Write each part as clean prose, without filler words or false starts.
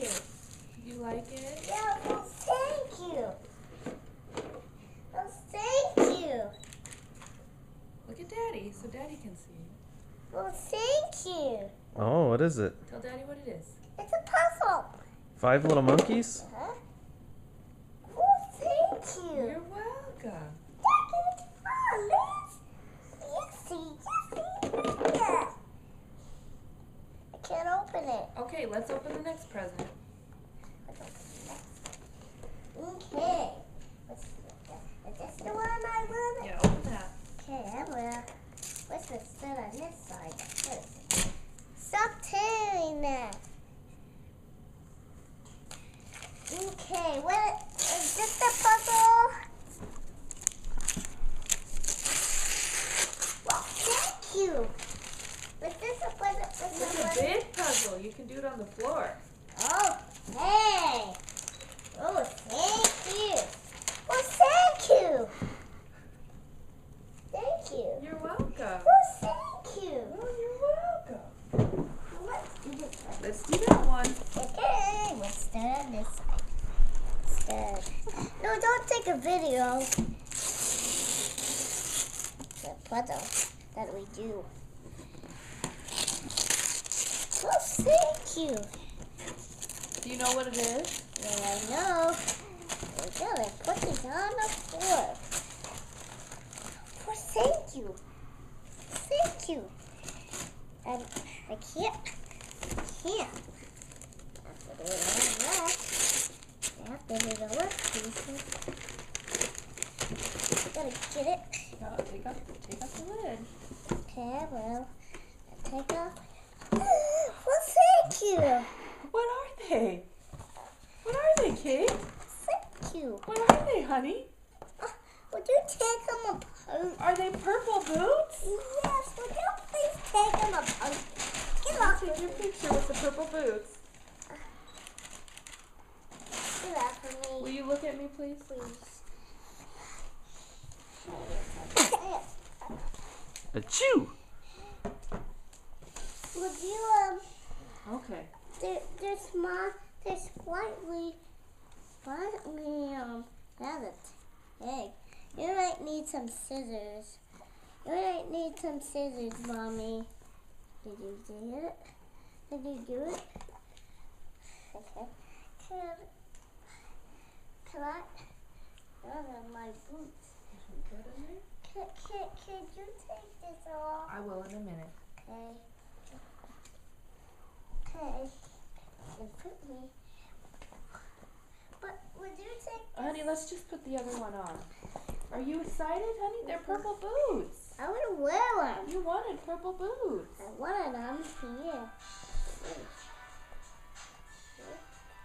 it. You like it? Yeah, well, thank you. Well, thank you. Look at Daddy, so Daddy can see. Well, thank you. Oh, what is it? Tell Daddy what it is. It's a puzzle. 5 little monkeys? Huh? Well, thank you. You're welcome. Daddy, come on, Liz. Yeah. I can't open it. Okay, let's open the next present. Okay. Is this the one I wanted? Yeah, open that. Okay, I will. What's the sit on this side? What is it? Stop tearing that. Okay, what is this the puzzle? Well, thank you. Is this a puzzle? It's a big puzzle. You can do it on the floor. Okay. Oh, thank you. Well, thank you. Thank you. You're welcome. Well, thank you. Oh, you're welcome. Let's do this one. Let's do that one. Okay, let's start on this side. No, don't take a video. The puzzle that we do. Well, thank you. Do you know what it is? Yeah, I know. We gotta put this on the floor. Well, thank you. Thank you. And I can't. I have to do it like that. I have to do the work pieces. Gotta get it. Take off the lid. Okay, well, I take off. Well, thank you. What are they? What are they, Kate? Thank you. What are they, honey? Would you take them apart? Are they purple boots? Yes, would you please take them apart? Get off Take your picture with the purple boots. Get off of Will me, you look at me, please? please. Achoo! Would you, Okay. they're small, they're slightly, that's a egg. You might need some scissors. You might need some scissors, Mommy. Did you do it? Did you do it? Okay. Can I? Those are my boots. Could you take this off? I will in a minute. Okay. Okay. And put me. But would you take this? Honey, let's just put the other one on. Are you excited, honey? They're purple boots. I want to wear them. You wanted purple boots. I wanted them here.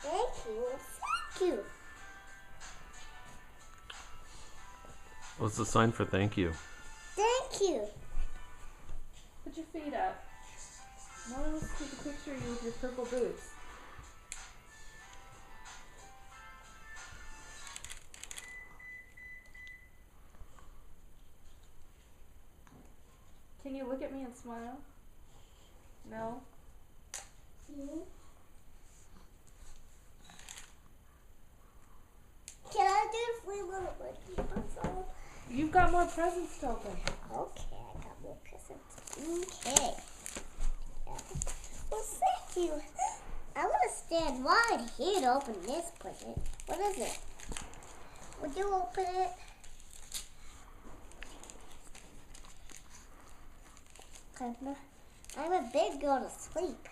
Thank you. Thank you. What's the sign for thank you? Thank you. Put your feet up. Now let's take a picture of you with your purple boots. Can you look at me and smile? No? Can I do 3 little monkey puzzle? You've got more presents to open. Okay, I got more presents. Okay. Well, thank you. I want to stand right here to open this present. What is it? Would you open it? I'm a big girl to sleep.